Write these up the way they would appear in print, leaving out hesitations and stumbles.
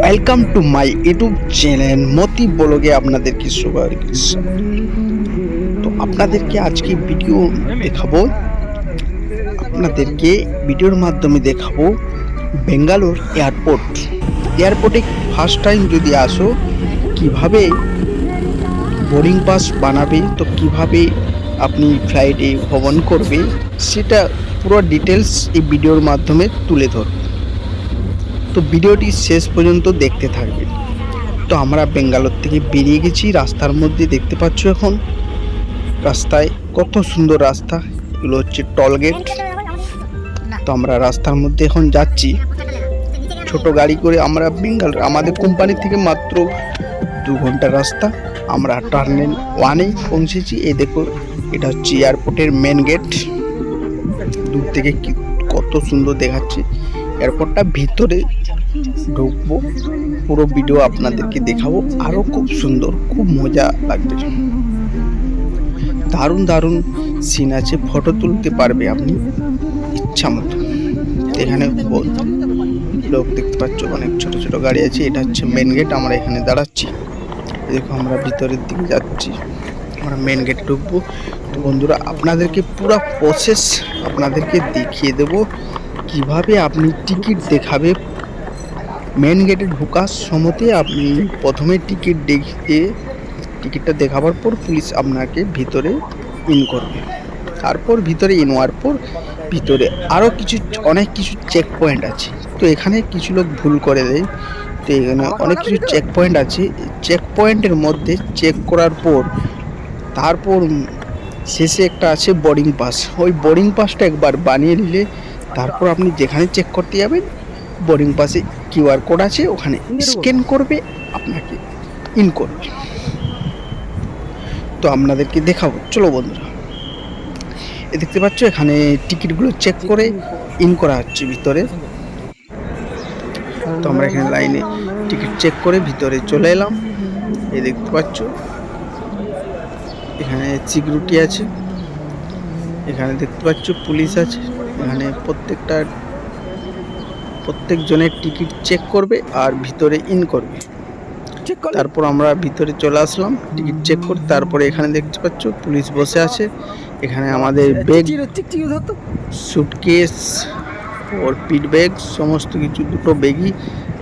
Welcome to my YouTube channel Moti ব্লগে আপনাদেরকে স্বাগত। তো আপনাদেরকে আজকে ভিডিও দেখাবো, ভিডিওর মাধ্যমে দেখাবো বেঙ্গালোর এয়ারপোর্টে ফার্স্ট টাইম যদি আসো কিভাবে বোর্ডিং পাস বানাবে, তো কিভাবে আপনি ফ্লাইটে ভ্রমণ করবে সেটা পুরো ডিটেলস এই ভিডিওর মাধ্যমে তুলে ধরব। তো ভিডিওটি শেষ পর্যন্ত দেখতে থাকবেন। তো আমরা বেঙ্গালোর থেকে বেরিয়ে গেছি, রাস্তার মধ্যে দেখতে পাচ্ছ এখন রাস্তায় কত সুন্দর রাস্তা, এগুলো হচ্ছে টোল গেট। তো আমরা রাস্তার মধ্যে এখন যাচ্ছি ছোট গাড়ি করে। আমরা বেঙ্গালোর আমাদের কোম্পানি থেকে মাত্র 2 ঘন্টা রাস্তা। আমরা টার্মিনাল 1-এ পৌঁছেছি। এই দেখো, এটা হচ্ছে এয়ারপোর্টের মেন গেট। দূর থেকে কত সুন্দর দেখাচ্ছে এয়ারপোর্টটা। ভিতরে ঢুকবো, পুরো ভিডিও আপনাদেরকে দেখাবো, আরো খুব সুন্দর, খুব মজা লাগবে। দারুণ দারুণ সিন আছে, ফটো তুলতে পারবে আপনি ইচ্ছা মতো। এখানে লোক দেখতে পাচ্ছ, অনেক ছোট ছোট গাড়ি আছে। এটা হচ্ছে মেন গেট, আমরা এখানে দাঁড়াচ্ছি। দেখো আমরা ভিতরের দিকে যাচ্ছি, আমরা মেন গেটে ঢুকবো। তো বন্ধুরা, আপনাদেরকে পুরো প্রসেস আপনাদেরকে দেখিয়ে দেবো কিভাবে আপনি টিকিট দেখাবে। মেন গেটে ঢোকার সময়তে আপনি প্রথমে টিকিটটা দেখাবার পর পুলিশ আপনাকে ভিতরে ইন করবে। তারপর ভিতরে ইন হওয়ার পর ভিতরে আরও অনেক কিছু চেক পয়েন্ট আছে। তো এখানে কিছু লোক ভুল করে দেয়। তো এখানে অনেক কিছু চেক পয়েন্ট আছে। চেক পয়েন্টের মধ্যে চেক করার পর তারপর শেষে একটা আছে বোর্ডিং পাস। ওই বোর্ডিং পাসটা একবার বানিয়ে নিলে তারপর আপনি যেখানে চেক করতে যাবেন বোর্ডিং পাসে কিউআর কোড আছে, ওখানে স্ক্যান করবে, আপনাকে ইন করবে। তো আপনাদেরকে দেখাবো, চলো বন্ধুরা। দেখতে পাচ্ছ এখানে টিকিটগুলো চেক করে ইন করা হচ্ছে ভিতরে। তো আমরা এখানে লাইনে টিকিট চেক করে ভিতরে চলে এলাম। এই দেখতে পাচ্ছ এখানে সিকিউরিটি আছে, এখানে দেখতে পাচ্ছ পুলিশ আছে। এখানে প্রত্যেকজনের টিকিট চেক করবে আর ভিতরে ইন করবে। তারপর আমরা ভিতরে চলে আসলাম টিকিট চেক করে। তারপরে এখানে দেখতে পাচ্ছ পুলিশ বসে আছে। এখানে আমাদের ব্যাগ, সুটকেস ওর পিট ব্যাগ সমস্ত কিছু, দুটো ব্যাগই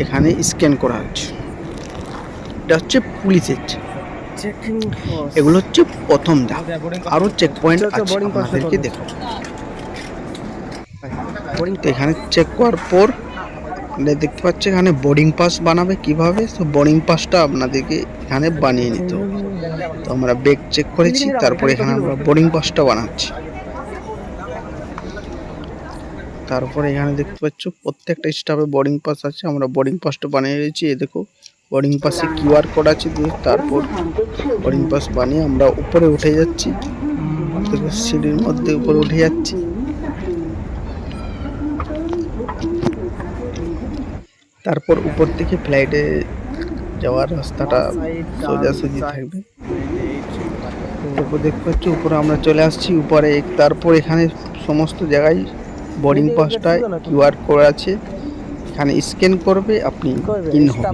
এখানে স্ক্যান করা হচ্ছে। এটা হচ্ছে পুলিশের, এগুলো হচ্ছে প্রথম ধাপ। আরও চেক পয়েন্ট আছে, আপনাদেরকে দেখো। এখানে চেক করার পর দেখতে পাচ্ছি এখানে বোর্ডিং পাস বানাবে কিভাবে। তো বোর্ডিং পাসটা আপনাদেরকে এখানে বানিয়ে নিতে হবে। তো আমরা ব্যাগ চেক করেছি, তারপরে এখানে আমরা বোর্ডিং পাসটা বানাচ্ছি। তারপরে এখানে দেখতে পাচ্ছ প্রত্যেকটা স্টাফে বোর্ডিং পাস আছে, আমরা বোর্ডিং পাসটা বানিয়ে নিয়েছি। এই দেখো বোর্ডিং পাসে কিউআর কোড আছে। তারপর বোর্ডিং পাস বানিয়ে আমরা উপরে উঠে যাচ্ছি। দেখো সিঁড়ির মধ্যে উপরে উঠে যাচ্ছি। তারপর উপর থেকে ফ্লাইটে যাওয়ার রাস্তাটা সোজাসুজি থাকবে। তারপর দেখতে পাচ্ছি উপরে আমরা চলে আসছি উপরে। তারপর এখানে সমস্ত জায়গায় বোর্ডিং পাসটায় কিউআর কোড আছে, এখানে স্ক্যান করবে, আপনি ইন হবে।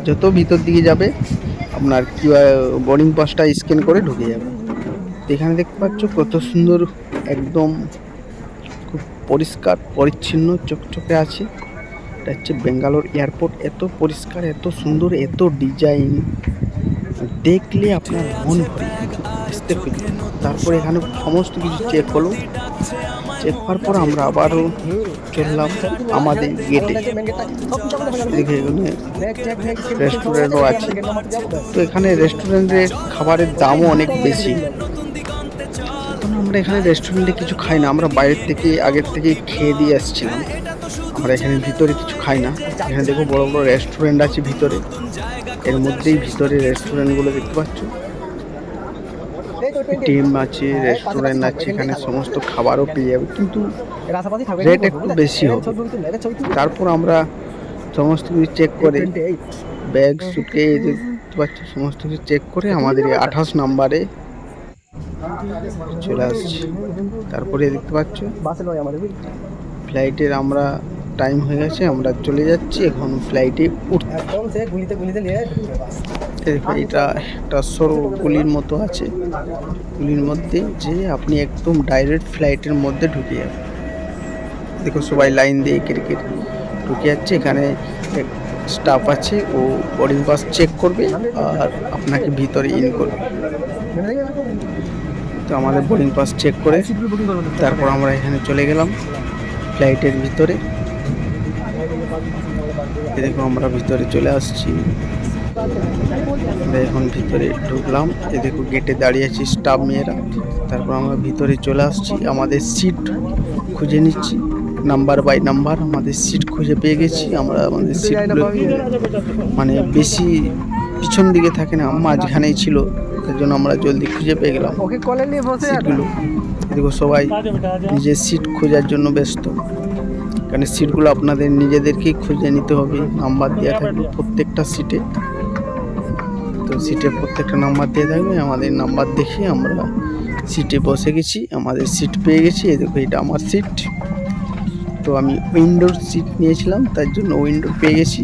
যত ভিতর দিকে যাবে আপনার বোর্ডিং পাসটা স্ক্যান করে ঢুকে যাবে। এখানে দেখতে পাচ্ছ কত সুন্দর, একদম খুব পরিষ্কার পরিচ্ছন্ন চকচকে আছে। এটা হচ্ছে বেঙ্গালোর এয়ারপোর্ট। এত পরিষ্কার, এত সুন্দর, এত ডিজাইন, দেখলে আপনার মন ভরে আসতে খুঁজবে। তারপর এখানে সমস্ত কিছু চেক হলো। চেক হওয়ার পর আমরা আবারও চললাম আমাদের গেটে। দেখে এখানে রেস্টুরেন্টও আছে। তো এখানে রেস্টুরেন্টের খাবারের দামও অনেক বেশি। আমরা এখানে রেস্টুরেন্টে কিছু খাই না, আমরা বাইরের থেকে আগের থেকে খেয়ে দিয়ে আসছিলাম। আমরা এখানে ভিতরে কিছু খাই না। এখানে দেখো বড় বড় রেস্টুরেন্ট আছে ভিতরে, এর মধ্যেই ভিতরে রেস্টুরেন্টগুলো দেখতে পাচ্ছ। টিম আছে, রেস্টুরেন্ট আছে, এখানে সমস্ত খাবারও পেয়ে যাবে, কিন্তু রেট একটু বেশি হবে। তারপর আমরা সমস্ত কিছু চেক করে ব্যাগ সুটকে দেখতে পাচ্ছ, সমস্ত কিছু চেক করে আমাদের 28 নম্বরে চলে আসছি। তারপরে দেখতে পাচ্ছ ফ্লাইটের আমরা টাইম হয়ে গেছে, আমরা চলে যাচ্ছি এখন ফ্লাইটে উঠতে। দেখো এটা একটা সরু গুলির মতো আছে, গুলির মধ্যে যে আপনি একদম ডাইরেক্ট ফ্লাইটের মধ্যে ঢুকে যাবেন। দেখো সবাই লাইন দিয়ে ক্রিকেট ঢুকে যাচ্ছে। এখানে স্টাফ আছে, ও বোর্ডিং পাস চেক করবে আর আপনাকে ভিতরে ইন করবে। তো আমাদের বোর্ডিং পাস চেক করে তারপর আমরা এখানে চলে গেলাম ফ্লাইটের ভিতরে। দেখো আমরা ভিতরে চলে আসছি, আমরা এখন ভিতরে ঢুকলাম। এ দেখো গেটে দাঁড়িয়ে আছি স্টাফ মেয়েরা। তারপর আমরা ভিতরে চলে আসছি, আমাদের সিট খুঁজে নিচ্ছি নাম্বার বাই নাম্বার। আমাদের সিট খুঁজে পেয়ে গেছি। আমরা আমাদের সিটগুলো মানে বেশি পিছন দিকে থাকে না, মাঝখানেই ছিল, তার জন্য আমরা জলদি খুঁজে পেয়ে গেলাম সিটগুলো। দেখো সবাই নিজের সিট খোঁজার জন্য ব্যস্ত, কারণ সিটগুলো আপনাদের নিজেদেরকেই খুঁজে নিতে হবে। নাম্বার দেওয়া থাকবে প্রত্যেকটা সিটে, তো সিটে প্রত্যেকটা নাম্বার দিয়ে থাকবে। আমাদের নাম্বার দেখে আমরা সিটে বসে গেছি, আমাদের সিট পেয়ে গেছি। এই দেখো এটা আমার সিট। তো আমি উইন্ডোর সিট নিয়েছিলাম, তার জন্য উইন্ডোর পেয়ে গেছি।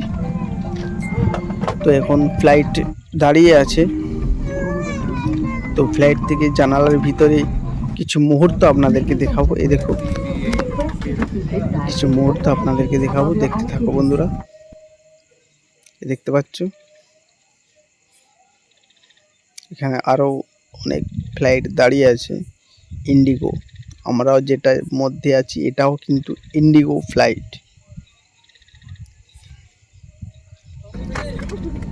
তো এখন ফ্লাইট দাঁড়িয়ে আছে, তো ফ্লাইট থেকে জানালার ভিতরে কিছু মুহূর্ত আপনাদেরকে দেখাবো। এই দেখো কিছু মুহূর্ত আপনাদেরকে দেখাবো, দেখতে থাকো বন্ধুরা। দেখতে পাচ্ছ এখানে আরো অনেক ফ্লাইট দাঁড়িয়ে আছে ইন্ডিগো। আমরাও যেটার মধ্যে আছি এটাও কিন্তু ইন্ডিগো ফ্লাইট।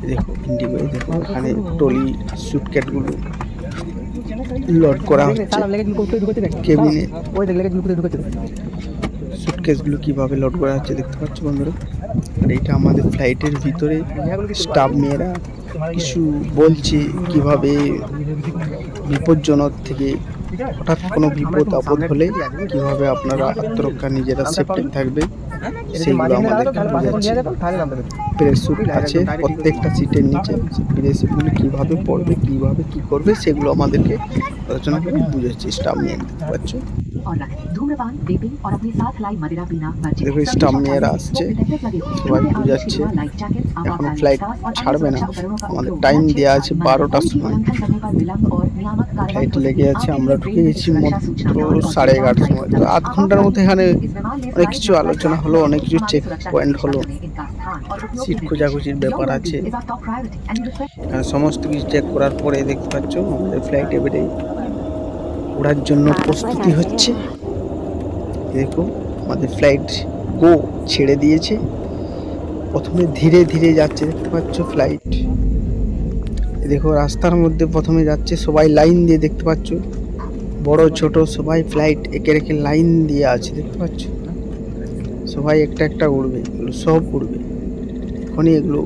দেখো ইন্ডিগো, দেখো এখানে ট্রলি সুটকেসগুলো লোড করা হচ্ছে কেবিনে। সুটকেসগুলো কিভাবে লোড করা হচ্ছে দেখতে পাচ্ছ বন্ধুরা। আর এটা আমাদের ফ্লাইটের ভিতরে স্টাফ মেয়েরা কিছু বলছে কিভাবে বিপজ্জনক থেকে হঠাৎ কোনো বিপদ আপদ হলে কিভাবে আপনারা আত্মরক্ষা নিজেরা সেফটি থাকবে সেইগুলো আমাদেরকে বোঝাচ্ছে। প্রেসুট আছে প্রত্যেকটা সিটের নিচে, প্রেসুটগুলো কীভাবে পড়বে, কীভাবে কী করবে সেগুলো আমাদেরকে আলোচনা করে বুঝাচ্ছে স্টাফ নিয়ে। দেখতে পাচ্ছ দেখো স্টাফ মেয়েরা আসছে, সবাই বুঝাচ্ছে। এখন ফ্লাইট ছাড়বে না, আমাদের টাইম দেওয়া আছে 12টার সময়। ফ্লাইট লেগে আছে, আমরা ঢুকে গেছি মাত্র 11:30 সময়। তো আধ ঘন্টার মধ্যে এখানে অনেক কিছু আলোচনা হলো, অনেক কিছু চেক পয়েন্ট হলো, সিট খোঁজাখুঁজির ব্যাপার আছে। সমস্ত কিছু চেক করার পরে দেখতে পাচ্ছ আমাদের ফ্লাইট এবারে ওড়ার জন্য প্রস্তুতি হচ্ছে। দেখো আমাদের ফ্লাইট গো ছেড়ে দিয়েছে। প্রথমে ধীরে ধীরে যাচ্ছে, দেখতে পাচ্ছ ফ্লাইট। দেখো রাস্তার মধ্যে প্রথমে যাচ্ছে, সবাই লাইন দিয়ে, দেখতে পাচ্ছ বড় ছোট সবাই ফ্লাইট একে রেখে লাইন দিয়ে আছে, দেখতে পাচ্ছ। সবাই একটা একটা উড়বে, এগুলো সব উড়বে, এখনই এগুলো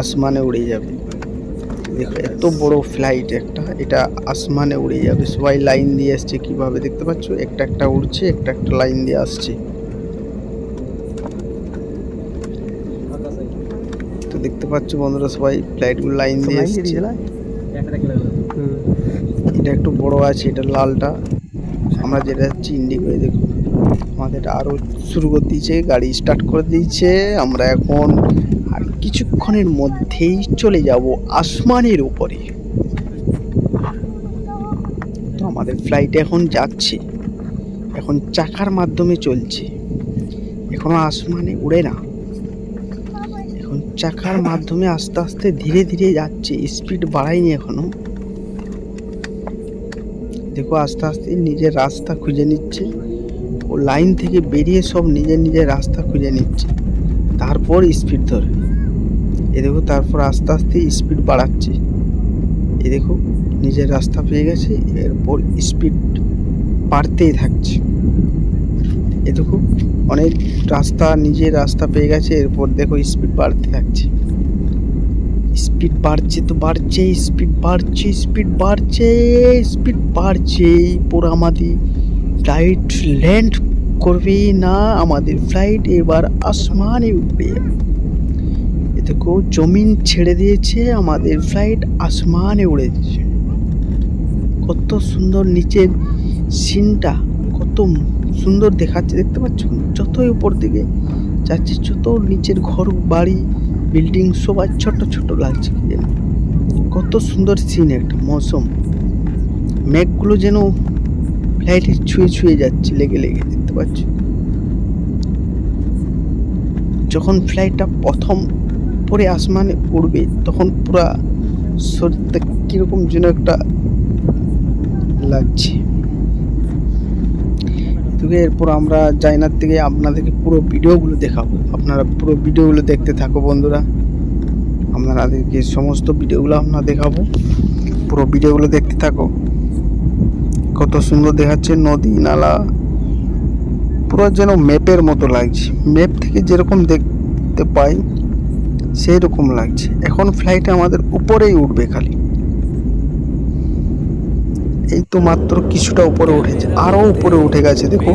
আসমানে উড়ে যাবে। দেখো এত বড় ফ্লাইট একটা, এটা আসমানে উড়ে যাবে। সবাই লাইন দিয়ে আসছে কিভাবে দেখতে পাচ্ছ, একটা একটা উড়ছে, একটা একটা লাইন দিয়ে আসছে। তো দেখতে পাচ্ছ বন্ধুরা সবাই ফ্লাইটগুলো লাইন দিয়ে আসছে। এটা একটু বড় আছে, এটা লালটা। আমরা যেটা যাচ্ছি ইন্ডিগো। দেখো আমাদের আরো শুরু করে দিয়েছে, গাড়ি স্টার্ট করে দিয়েছে। আমরা এখন আর কিছুক্ষণের মধ্যেই চলে যাব আসমানের উপরে। তো আমাদের ফ্লাইট এখন যাচ্ছে, এখন চাকার মাধ্যমে চলছে, এখনো আসমানে উড়ে না, এখন চাকার মাধ্যমে আস্তে আস্তে ধীরে ধীরে যাচ্ছে, স্পিড বাড়ায়নি এখনো। দেখো আস্তে আস্তে নিজের রাস্তা খুঁজে নিচ্ছে, ও লাইন থেকে বেরিয়ে সব নিজের নিজের রাস্তা খুঁজে নিচ্ছে, তারপর স্পিড ধরবে। এ দেখো তারপর আস্তে আস্তে স্পিড বাড়াচ্ছে। এ দেখো নিজের রাস্তা পেয়ে গেছে, এরপর স্পিড বাড়তেই থাকছে। এ দেখো অনেক রাস্তা, নিজের রাস্তা পেয়ে গেছে, এরপর দেখো স্পিড বাড়তে থাকছে। স্পিড বাড়ছে তো বাড়ছে, স্পিড বাড়ছে, স্পিড বাড়ছে, স্পিড বাড়ছে। পুরো আমাদের ফ্লাইট ল্যান্ড করবে না, আমাদের ফ্লাইট এবার আসমানে উঠবে। দেখো জমিন ছেড়ে দিয়েছে, আমাদের ফ্লাইট আসমানে উড়েছে। কত সুন্দর নিচের সিনটা, কত সুন্দর দেখাচ্ছে, দেখতে পাচ্ছ? যতই উপর দিকে যাচ্ছি যত নিচের ঘর বাড়ি বিল্ডিং সবাই ছোট ছোট লাগছে। কি যেন কত সুন্দর সিন, একটা মৌসুম, মেঘগুলো যেন ফ্লাইটে ছুঁয়ে ছুঁয়ে যাচ্ছে, লেগে লেগে, দেখতে পাচ্ছ? যখন ফ্লাইটটা প্রথম পরে আসমানে উড়বে তখন পুরা শরীরটা কিরকম যেন একটা লাগছে। তো এরপর আমরা চায়নার থেকে আপনাদেরকে পুরো ভিডিওগুলো দেখাবো, আপনারা পুরো ভিডিওগুলো দেখতে থাকো বন্ধুরা। আপনাদেরকে সমস্ত ভিডিওগুলো আমরা দেখাবো, পুরো ভিডিওগুলো দেখতে থাকো। কত সুন্দর দেখাচ্ছে নদী নালা, পুরো যেন ম্যাপের মতো লাগছে, ম্যাপ থেকে যেরকম দেখতে পাই সেই রকম লাগছে। এখন ফ্লাইট আমাদের উপরেই উঠবে, খালি এই তো মাত্র কিছুটা উপরে উঠেছে, আরো উপরে উঠে গেছে দেখো।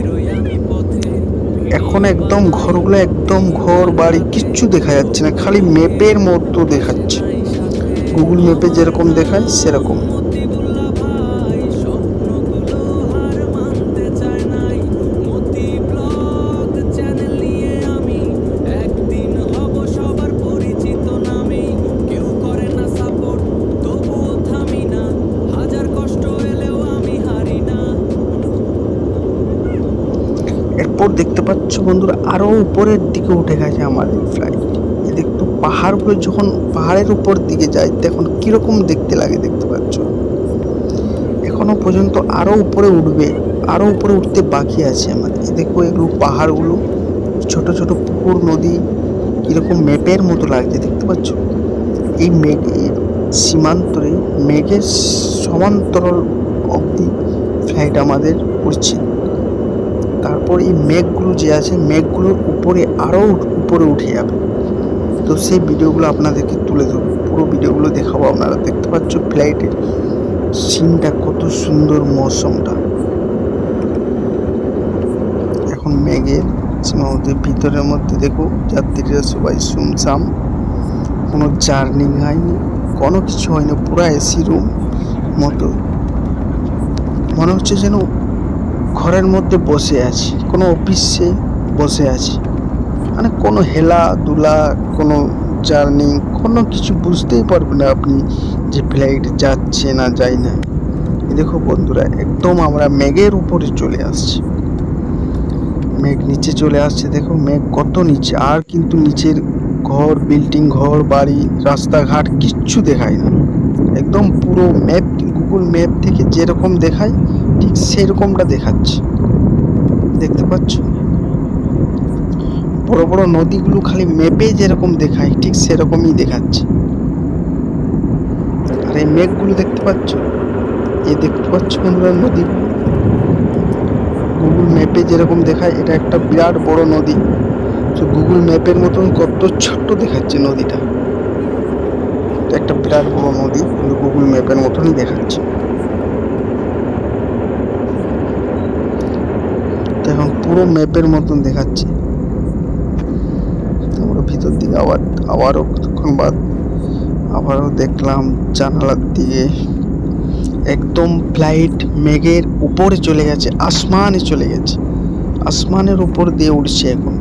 এখন একদম ঘরগুলো, একদম ঘর বাড়ি কিচ্ছু দেখা যাচ্ছে না, খালি ম্যাপের মতো দেখাচ্ছে, গুগল ম্যাপে যেরকম দেখায় সেরকম। এরপর দেখতে পাচ্ছ বন্ধুরা আরো উপরের দিকে উঠে গেছে আমাদের ফ্লাইট। দেখতো পাহাড়গুলো যখন পাহাড়ের উপর দিকে যায় তখন কিরকম দেখতে লাগে, দেখতে পাচ্ছ? এখনো পর্যন্ত আরো উপরে উঠবে, আরো উপরে উঠতে বাকি আছে আমাদের। দেখো এগুলো পাহাড়গুলো, ছোট ছোট পুকুর নদী, কিরকম ম্যাপের মতো লাগছে, দেখতে পাচ্ছ? এই মেঘের সীমান্তরে, মেঘের সমান্তরাল অবধি ফ্লাইট আমাদের উড়ছে। তারপর এই মেঘগুলো যে আছে মেঘগুলোর উপরে আরো উপরে উঠে যাবে। তো সেই ভিডিওগুলো আপনাদেরকে তুলে ধরবো, পুরো ভিডিওগুলো দেখাবো। আপনারা দেখতে পাচ্ছ ফ্লাইটের সিনটা কত সুন্দর, মৌসুমটা। এখন মেঘের সীমাবদ্ধের ভিতরের মধ্যে দেখো যাত্রীরা সবাই সুমসাম, কোনো জার্নি হয়নি, কোনো কিছু হয়নি, পুরো এসি রুম মতো মনে হচ্ছে যেন ঘরের মধ্যে বসে আছি, কোনো অফিসে বসে আছি, মানে কোনো হেলা দুলা, কোনো জার্নি, কোনো কিছু বুঝতেই পারবেন না আপনি যে ফ্লাইট যাচ্ছে না যায় না। দেখো বন্ধুরা একদম আমরা মেঘের উপরে চলে আসছি, মেঘ নিচে চলে আসছে, দেখো মেঘ কত নিচে, আর কিন্তু নিচের ঘর বিল্ডিং, ঘর বাড়ি, রাস্তাঘাট কিচ্ছু দেখায় না, একদম পুরো ম্যাপ, গুগল ম্যাপ থেকে যেরকম দেখায় ঠিক সেরকমটা দেখাচ্ছে, দেখতে পাচ্ছ? বড় বড় নদীগুলো খালি ম্যাপে যেরকম দেখায় ঠিক সেরকমই দেখাচ্ছে। আর এই মেঘগুলো দেখতে পাচ্ছ, এই দেখতে পাচ্ছ বন্ধুরা নদীগুলো গুগল ম্যাপে যেরকম দেখায়, এটা একটা বিরাট বড় নদী, তো গুগল ম্যাপের মতন কত ছোট্ট দেখাচ্ছে নদীটা। একটা বিরাট বড় নদী কিন্তু গুগল ম্যাপের মতনই দেখাচ্ছে। তো এখন পুরো ম্যাপের মতন দেখাচ্ছে। আমরা ভিতর দিকে আবারও কিছুক্ষণ বাদ আবারও দেখলাম জানালার দিকে, একদম ফ্লাইট মেঘের উপরে চলে গেছে, আসমানে চলে গেছে, আসমানের উপর দিয়ে উঠছে। এখন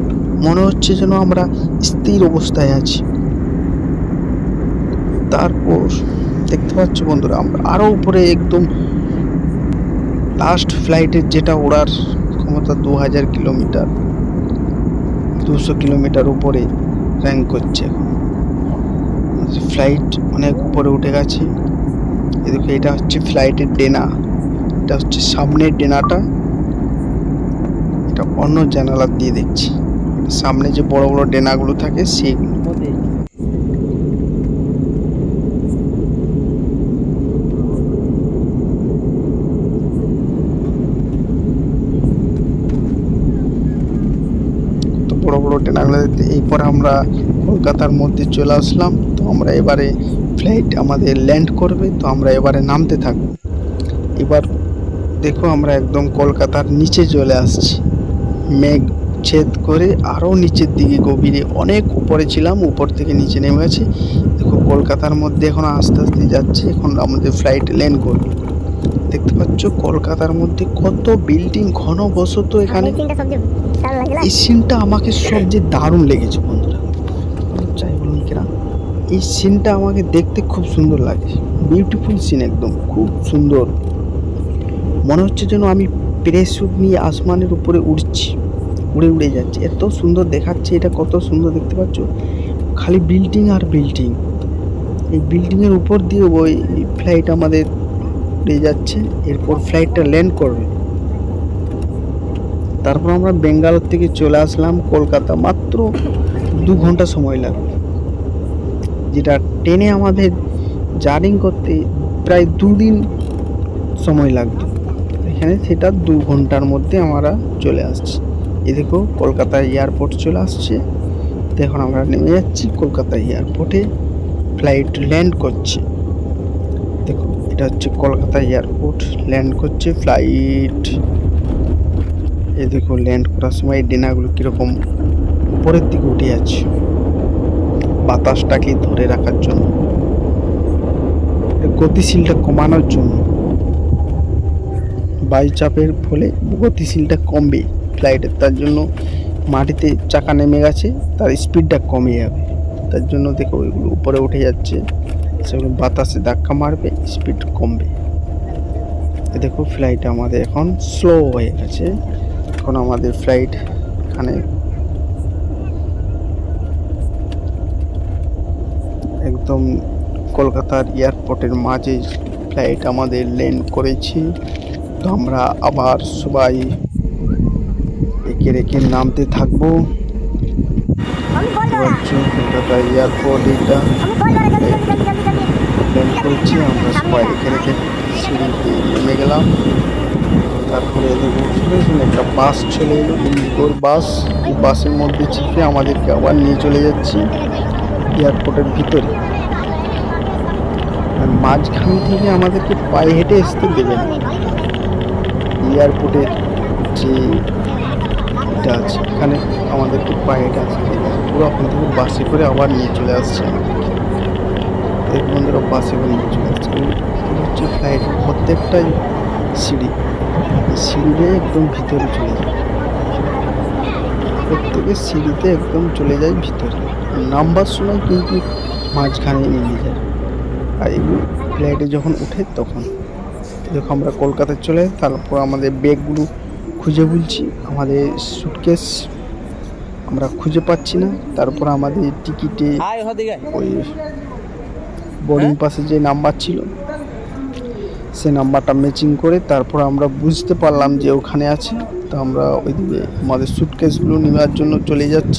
মনে হচ্ছে যেন আমরা স্থির অবস্থায় আছি। তারপর দেখতে পাচ্ছ বন্ধুরা আমরা আরো উপরে, একদম লাস্ট ফ্লাইটের যেটা ওড়ার ক্ষমতা 2000 কিলোমিটার, 200 কিলোমিটার উপরে র্যাঙ্ক করছে। এখন ফ্লাইট অনেক উপরে উঠে গেছে। এদিকে এটা হচ্ছে ফ্লাইটের ডেনা, এটা হচ্ছে সামনের ডেনাটা, এটা অন্য জানালা দিয়ে দেখছি, সামনে যে বড় বড় ডেনাগুলো থাকে সেইগুলো। বড় বড় ট্রেনগুলো দেখতে। এরপর আমরা কলকাতার মধ্যে চলে আসলাম। তো আমরা এবারে ফ্লাইট আমাদের ল্যান্ড করবে, তো আমরা এবারে নামতে থাকবো। এবার দেখো আমরা একদম কলকাতার নিচে চলে আসছি, মেঘ ছেদ করে আরও নিচের দিকে গভীরে, অনেক উপরে ছিলাম, উপর থেকে নিচে নেমে গেছে। দেখো কলকাতার মধ্যে এখন আস্তে আস্তে যাচ্ছে, এখন আমাদের ফ্লাইট ল্যান্ড করবে। দেখতে পাচ্ছ কলকাতার মধ্যে কত বিল্ডিং ঘনবসত এখানে। এই সিনটা আমাকে সবচেয়ে দারুণ লেগেছে বন্ধুরা, চাই বলুন কিনা, এই সিনটা আমাকে দেখতে খুব সুন্দর লাগে। বিউটিফুল সিন, একদম খুব সুন্দর। মনে হচ্ছে যেন আমি প্যারাশুট নিয়ে আসমানের উপরে উড়ছি, উড়ে উড়ে যাচ্ছে, এত সুন্দর দেখাচ্ছে। এটা কত সুন্দর দেখতে পাচ্ছ, খালি বিল্ডিং আর বিল্ডিং। এই বিল্ডিংয়ের উপর দিয়ে ওই ফ্লাইট আমাদের উড়ে যাচ্ছে, এরপর ফ্লাইটটা ল্যান্ড করবে। তারপর আমরা বেঙ্গালোর থেকে চলে আসলাম কলকাতা, মাত্র 2 ঘন্টা সময় লাগবে। যেটা ট্রেনে আমাদের জার্নি করতে প্রায় 2 দিন সময় লাগতো, এখানে সেটা 2 ঘন্টার মধ্যে আমরা চলে আসছি। এই দেখো কলকাতা এয়ারপোর্ট চলে আসছে। তো এখন আমরা নেমে যাচ্ছি কলকাতা এয়ারপোর্টে, ফ্লাইট ল্যান্ড করছে। দেখো এটা হচ্ছে কলকাতা এয়ারপোর্ট, ল্যান্ড করছে ফ্লাইট। এই দেখো ল্যান্ড করার সময় ডেনাগুলো কীরকম উপরের দিকে উঠে যাচ্ছে, বাতাসটাকে ধরে রাখার জন্য, গতিশীলটা কমানোর জন্য। বায়ুচাপের ফলে গতিশীলটা কমবে ফ্লাইটের, তার জন্য মাটিতে চাকা নেমে গেছে, তার স্পিডটা কমে যাবে। তার জন্য দেখো ওইগুলো উপরে উঠে যাচ্ছে, সেগুলো বাতাসে ধাক্কা মারবে, স্পিড কমবে। দেখো ফ্লাইট আমাদের এখন স্লো হয়ে গেছে। এখন আমাদের ফ্লাইট এখানে একদম কলকাতার এয়ারপোর্টের মাঝে ফ্লাইট আমাদের ল্যান্ড করেছি। তো আমরা আবার সবাই একে রেখে নামতে থাকবো। কলকাতা এয়ারপোর্ট এটা ল্যান্ড করেছি, আমরা সবাই একে রেখে সিঁড়িতে নেমে গেলাম। তারপরে দেখবো শুনে একটা বাস চলে এলো, ইন্ডিগোর বাস। এই বাসের মধ্যে চেপে আমাদেরকে আবার নিয়ে চলে যাচ্ছি এয়ারপোর্টের ভিতরে। আর মাঝখান থেকে আমাদেরকে পায়ে হেঁটে আসতে দেবে না। এয়ারপোর্টের যে এটা আছে এখানে আমাদেরকে পায়ে হেঁটে আসতে দেবে না, পুরো ওখান থেকে বাসে করে আবার নিয়ে চলে আসছে আমাদেরকে। এক বন্ধুরা বাসে করে নিয়ে চলে আসছে। হচ্ছে ফ্লাইটের প্রত্যেকটাই সিঁড়ি, সিঁড়িতে একদম ভিতরে চলে যায়, প্রত্যেকের সিঁড়িতে একদম চলে যায় ভিতরে, নামবার সময় কিন্তু মাঝখানে নেমে যায়। আর এগুলো ফ্লাইটে যখন উঠে তখন দেখো আমরা কলকাতায় চলে, তারপর আমাদের ব্যাগগুলো খুঁজে বলছি, আমাদের সুটকেস আমরা খুঁজে পাচ্ছি না। তারপর আমাদের টিকিটে ওই বোর্ডিং পাসে যে নাম্বার ছিল সে নাম্বারটা ম্যাচিং করে তারপর আমরা বুঝতে পারলাম যে ওখানে আছে। তো আমরা ওইদিকে আমাদের সুটকেসগুলো নেওয়ার জন্য চলে যাচ্ছি।